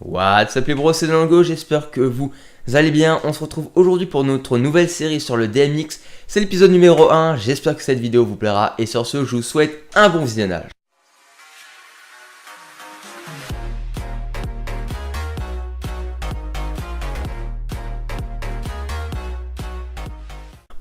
What's up les bros, c'est Dango, j'espère que vous allez bien. On se retrouve aujourd'hui pour notre nouvelle série sur le DMX. C'est l'épisode numéro 1, j'espère que cette vidéo vous plaira et sur ce, je vous souhaite un bon visionnage.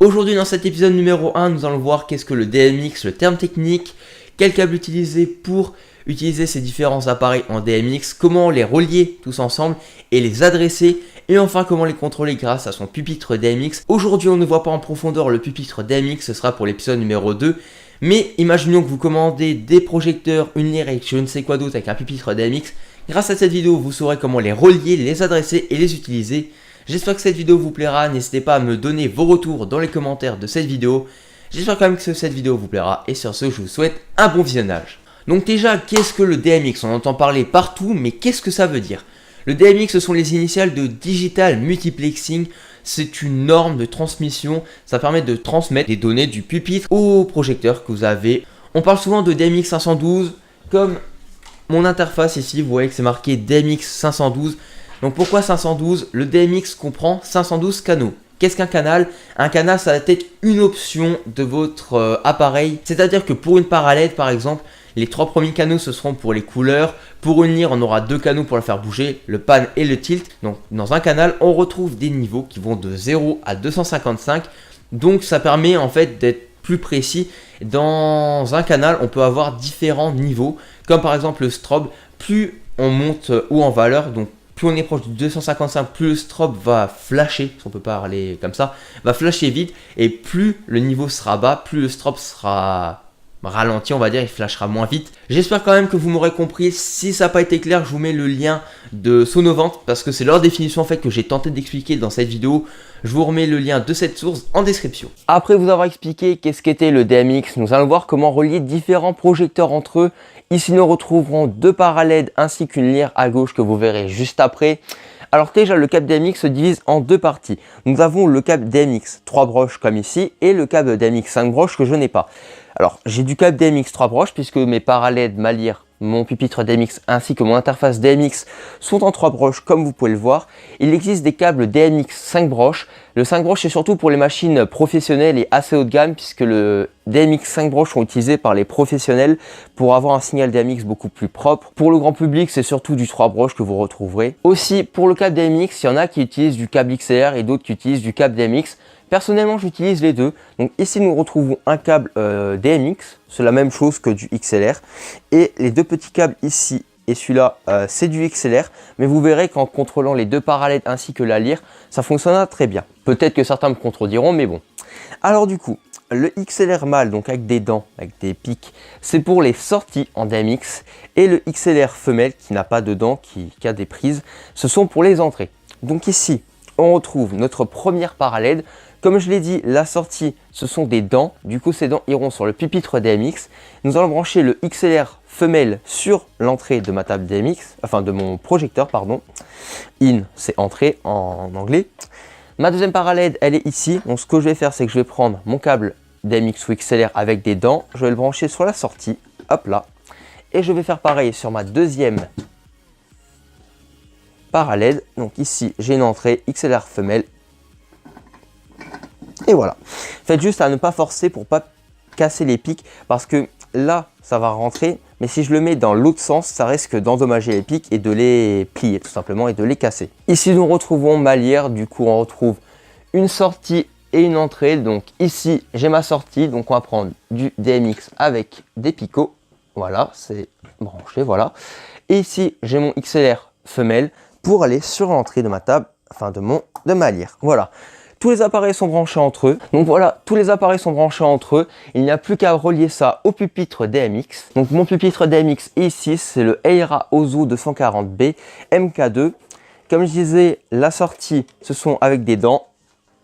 Aujourd'hui dans cet épisode numéro 1, nous allons voir qu'est-ce que le DMX, le terme technique, quel câble utiliser pour utiliser ces différents appareils en DMX, comment les relier tous ensemble et les adresser, et enfin comment les contrôler grâce à son pupitre DMX. Aujourd'hui on ne voit pas en profondeur le pupitre DMX, ce sera pour l'épisode numéro 2, mais imaginons que vous commandez des projecteurs, une lyric, je ne sais quoi d'autre avec un pupitre DMX. Grâce à cette vidéo vous saurez comment les relier, les adresser et les utiliser. J'espère que cette vidéo vous plaira, n'hésitez pas à me donner vos retours dans les commentaires de cette vidéo. J'espère quand même que cette vidéo vous plaira et sur ce je vous souhaite un bon visionnage. Donc déjà, qu'est-ce que le DMX? On entend parler partout, mais qu'est-ce que ça veut dire? Le DMX, ce sont les initiales de Digital Multiplexing. C'est une norme de transmission. Ça permet de transmettre les données du pupitre au projecteur que vous avez. On parle souvent de DMX 512, comme mon interface ici. Vous voyez que c'est marqué DMX 512. Donc pourquoi 512? Le DMX comprend 512 canaux. Qu'est-ce qu'un canal? Un canal, ça va être une option de votre appareil. C'est-à-dire que pour une parallèle, par exemple, les 3 premiers canaux, ce seront pour les couleurs. Pour une lyre, on aura 2 canaux pour la faire bouger, le pan et le tilt. Donc, dans un canal, on retrouve des niveaux qui vont de 0 à 255. Donc, ça permet en fait d'être plus précis. Dans un canal, on peut avoir différents niveaux. Comme par exemple le strobe, plus on monte ou en valeur, donc plus on est proche du 255, plus le strobe va flasher, si on peut parler comme ça, va flasher vite. Et plus le niveau sera bas, plus le strobe sera ralenti, on va dire, il flashera moins vite. J'espère quand même que vous m'aurez compris. Si ça n'a pas été clair, je vous mets le lien de Sonovant parce que c'est leur définition en fait que j'ai tenté d'expliquer dans cette vidéo. Je vous remets le lien de cette source en description. Après vous avoir expliqué qu'est-ce qu'était le DMX, nous allons voir comment relier différents projecteurs entre eux. Ici nous retrouverons 2 parallèles ainsi qu'une lyre à gauche que vous verrez juste après. Alors déjà le câble DMX se divise en 2 parties. Nous avons le câble DMX 3 broches comme ici et le câble DMX 5 broches que je n'ai pas. Alors j'ai du câble DMX 3 broches puisque mes parallèles, ma lyre, mon pupitre DMX ainsi que mon interface DMX sont en 3 broches comme vous pouvez le voir. Il existe des câbles DMX 5 broches. Le 5 broches c'est surtout pour les machines professionnelles et assez haut de gamme puisque le DMX 5 broches sont utilisés par les professionnels pour avoir un signal DMX beaucoup plus propre. Pour le grand public c'est surtout du 3 broches que vous retrouverez. Aussi pour le câble DMX il y en a qui utilisent du câble XLR et d'autres qui utilisent du câble DMX. Personnellement, j'utilise les deux. Donc ici, nous retrouvons un câble DMX. C'est la même chose que du XLR. Et les 2 petits câbles ici et celui-là, c'est du XLR. Mais vous verrez qu'en contrôlant les 2 parallèles ainsi que la lyre, ça fonctionnera très bien. Peut-être que certains me contrediront, mais bon. Alors du coup, le XLR mâle, donc avec des dents, avec des pics, c'est pour les sorties en DMX. Et le XLR femelle, qui n'a pas de dents, qui a des prises, ce sont pour les entrées. Donc ici, on retrouve notre première parallèle. Comme je l'ai dit, la sortie, ce sont des dents. Du coup, ces dents iront sur le pupitre DMX. Nous allons brancher le XLR femelle sur l'entrée de ma table DMX, enfin de mon projecteur, pardon. In, c'est entrée en anglais. Ma deuxième parallèle, elle est ici. Donc, ce que je vais faire, c'est que je vais prendre mon câble DMX ou XLR avec des dents. Je vais le brancher sur la sortie. Hop là. Et je vais faire pareil sur ma deuxième parallèle. Donc ici, j'ai une entrée XLR femelle. Et voilà. Faites juste à ne pas forcer pour pas casser les pics parce que là, ça va rentrer. Mais si je le mets dans l'autre sens, ça risque d'endommager les pics et de les plier tout simplement et de les casser. Ici, nous retrouvons ma lyre. Du coup, on retrouve une sortie et une entrée. Donc ici, j'ai ma sortie. Donc on va prendre du DMX avec des picots. Voilà, c'est branché, voilà. Et ici, j'ai mon XLR femelle pour aller sur l'entrée de ma table, enfin de ma lyre. Voilà. Tous les appareils sont branchés entre eux. Donc voilà, tous les appareils sont branchés entre eux. Il n'y a plus qu'à relier ça au pupitre DMX. Donc mon pupitre DMX ici, c'est le Eira Ozo 240B MK2. Comme je disais, la sortie, ce sont avec des dents.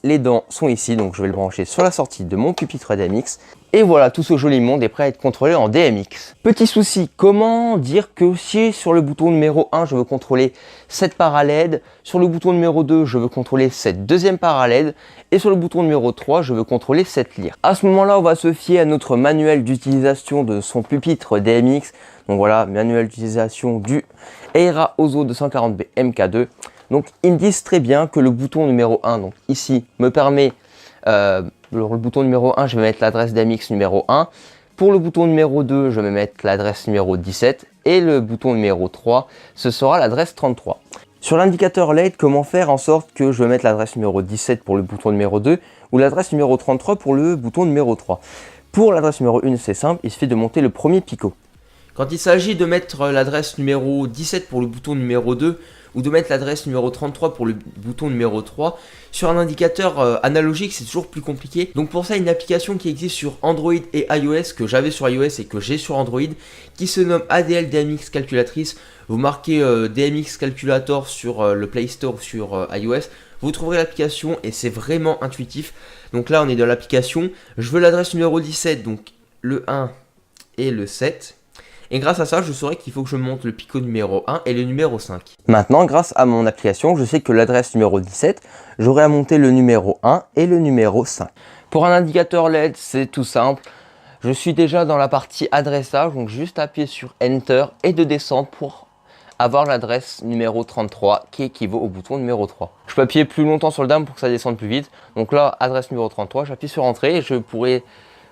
Les dents sont ici, donc je vais le brancher sur la sortie de mon pupitre DMX. Et voilà, tout ce joli monde est prêt à être contrôlé en DMX. Petit souci, comment dire que si sur le bouton numéro 1, je veux contrôler cette parallèle, sur le bouton numéro 2, je veux contrôler cette deuxième parallèle, et sur le bouton numéro 3, je veux contrôler cette lyre. À ce moment-là, on va se fier à notre manuel d'utilisation de son pupitre DMX. Donc voilà, manuel d'utilisation du Eira Ozo 240B MK2. Donc ils me disent très bien que le bouton numéro 1, donc ici, me permet, le bouton numéro 1, je vais mettre l'adresse DMX numéro 1. Pour le bouton numéro 2, je vais mettre l'adresse numéro 17. Et le bouton numéro 3, ce sera l'adresse 33. Sur l'indicateur LED, comment faire en sorte que je vais mettre l'adresse numéro 17 pour le bouton numéro 2 ou l'adresse numéro 33 pour le bouton numéro 3. Pour l'adresse numéro 1, c'est simple, il suffit de monter le premier picot. Quand il s'agit de mettre l'adresse numéro 17 pour le bouton numéro 2 ou de mettre l'adresse numéro 33 pour le bouton numéro 3, sur un indicateur analogique, c'est toujours plus compliqué. Donc pour ça, une application qui existe sur Android et iOS, que j'avais sur iOS et que j'ai sur Android, qui se nomme ADL DMX Calculatrice. Vous marquez DMX Calculator sur le Play Store sur iOS, vous trouverez l'application et c'est vraiment intuitif. Donc là, on est dans l'application. Je veux l'adresse numéro 17, donc le 1 et le 7. Et grâce à ça, je saurai qu'il faut que je monte le picot numéro 1 et le numéro 5. Maintenant, grâce à mon application, je sais que l'adresse numéro 17, j'aurai à monter le numéro 1 et le numéro 5. Pour un indicateur LED, c'est tout simple. Je suis déjà dans la partie adressage, donc juste appuyer sur Enter et de descendre pour avoir l'adresse numéro 33 qui équivaut au bouton numéro 3. Je peux appuyer plus longtemps sur le DAM pour que ça descende plus vite. Donc là, adresse numéro 33, j'appuie sur Entrée et je pourrai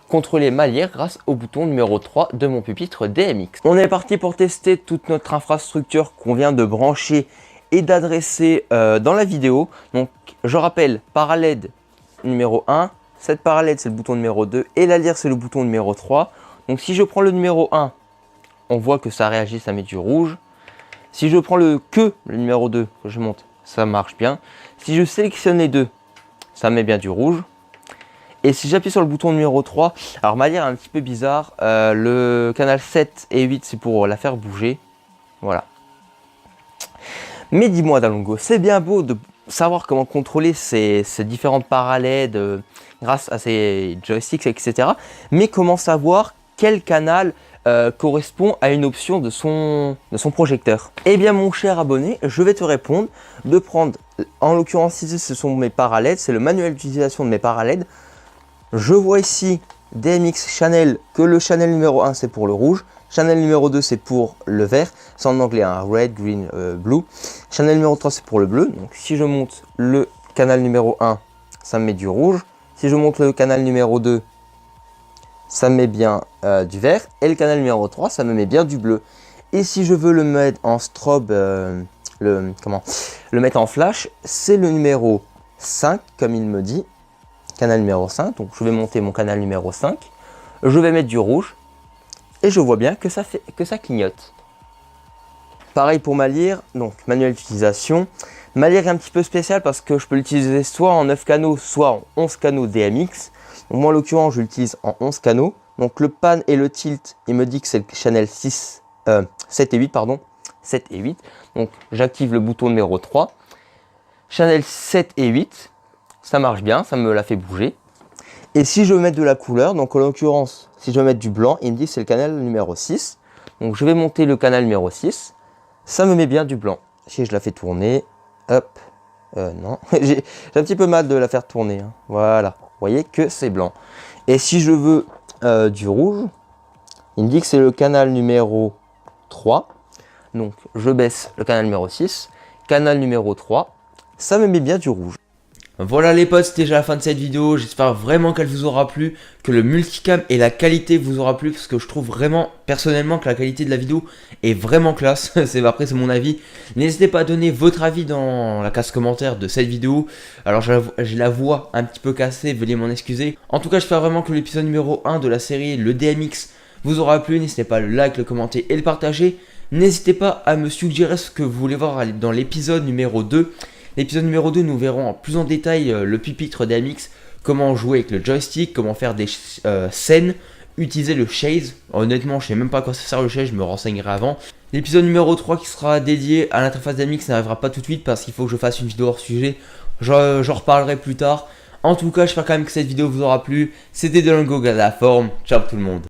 contrôler ma lire grâce au bouton numéro 3 de mon pupitre DMX. On est parti pour tester toute notre infrastructure qu'on vient de brancher et d'adresser dans la vidéo. Donc je rappelle, parallèle numéro 1, cette parallèle c'est le bouton numéro 2 et la lire c'est le bouton numéro 3. Donc si je prends le numéro 1, on voit que ça réagit, ça met du rouge. Si je prends le numéro 2, que je monte, ça marche bien. Si je sélectionne les deux, ça met bien du rouge. Et si j'appuie sur le bouton numéro 3, alors ma lire est un petit peu bizarre, le canal 7 et 8 c'est pour la faire bouger, voilà. Mais dis-moi Dalongo, c'est bien beau de savoir comment contrôler ces différentes parallèles grâce à ces joysticks, etc. Mais comment savoir quel canal correspond à une option de son projecteur? Eh bien mon cher abonné, je vais te répondre de prendre, en l'occurrence ici ce sont mes parallèles, c'est le manuel d'utilisation de mes parallèles. Je vois ici DMX Channel, que le channel numéro 1 c'est pour le rouge, channel numéro 2 c'est pour le vert, c'est en anglais un red, green, blue. Channel numéro 3 c'est pour le bleu, donc si je monte le canal numéro 1, ça me met du rouge. Si je monte le canal numéro 2, ça me met bien du vert. Et le canal numéro 3, ça me met bien du bleu. Et si je veux le mettre en strobe, le mettre en flash, c'est le numéro 5, comme il me dit. Canal numéro 5, donc je vais monter mon canal numéro 5, je vais mettre du rouge et je vois bien que ça clignote. Pareil pour ma lire, donc manuel d'utilisation. Ma lire est un petit peu spéciale parce que je peux l'utiliser soit en 9 canaux, soit en 11 canaux DMX. Donc moi en l'occurrence je l'utilise en 11 canaux. Donc le pan et le tilt, il me dit que c'est le channel 7 et 8, pardon. 7 et 8. Donc j'active le bouton numéro 3. Channel 7 et 8. Ça marche bien, ça me la fait bouger. Et si je veux mettre de la couleur, donc en l'occurrence, si je veux mettre du blanc, il me dit que c'est le canal numéro 6. Donc je vais monter le canal numéro 6. Ça me met bien du blanc. Si je la fais tourner, hop, non, j'ai un petit peu mal de la faire tourner. Hein. Voilà, vous voyez que c'est blanc. Et si je veux du rouge, il me dit que c'est le canal numéro 3. Donc je baisse le canal numéro 6, canal numéro 3, ça me met bien du rouge. Voilà les potes, c'était déjà la fin de cette vidéo, j'espère vraiment qu'elle vous aura plu, que le multicam et la qualité vous aura plu, parce que je trouve vraiment, personnellement, que la qualité de la vidéo est vraiment classe, après c'est mon avis. N'hésitez pas à donner votre avis dans la case commentaire de cette vidéo, alors j'ai la voix un petit peu cassée, veuillez m'en excuser. En tout cas, j'espère vraiment que l'épisode numéro 1 de la série, le DMX, vous aura plu, n'hésitez pas à le like, le commenter et le partager. N'hésitez pas à me suggérer ce que vous voulez voir dans l'épisode numéro 2. L'épisode numéro 2, nous verrons en plus en détail le pupitre DMX, comment jouer avec le joystick, comment faire des scènes, utiliser le chase. Honnêtement, je sais même pas à quoi ça sert le chase, je me renseignerai avant. L'épisode numéro 3 qui sera dédié à l'interface DMX n'arrivera pas tout de suite parce qu'il faut que je fasse une vidéo hors sujet. J'en reparlerai plus tard. En tout cas, j'espère quand même que cette vidéo vous aura plu. C'était Dalongo, gars de la forme. Ciao tout le monde.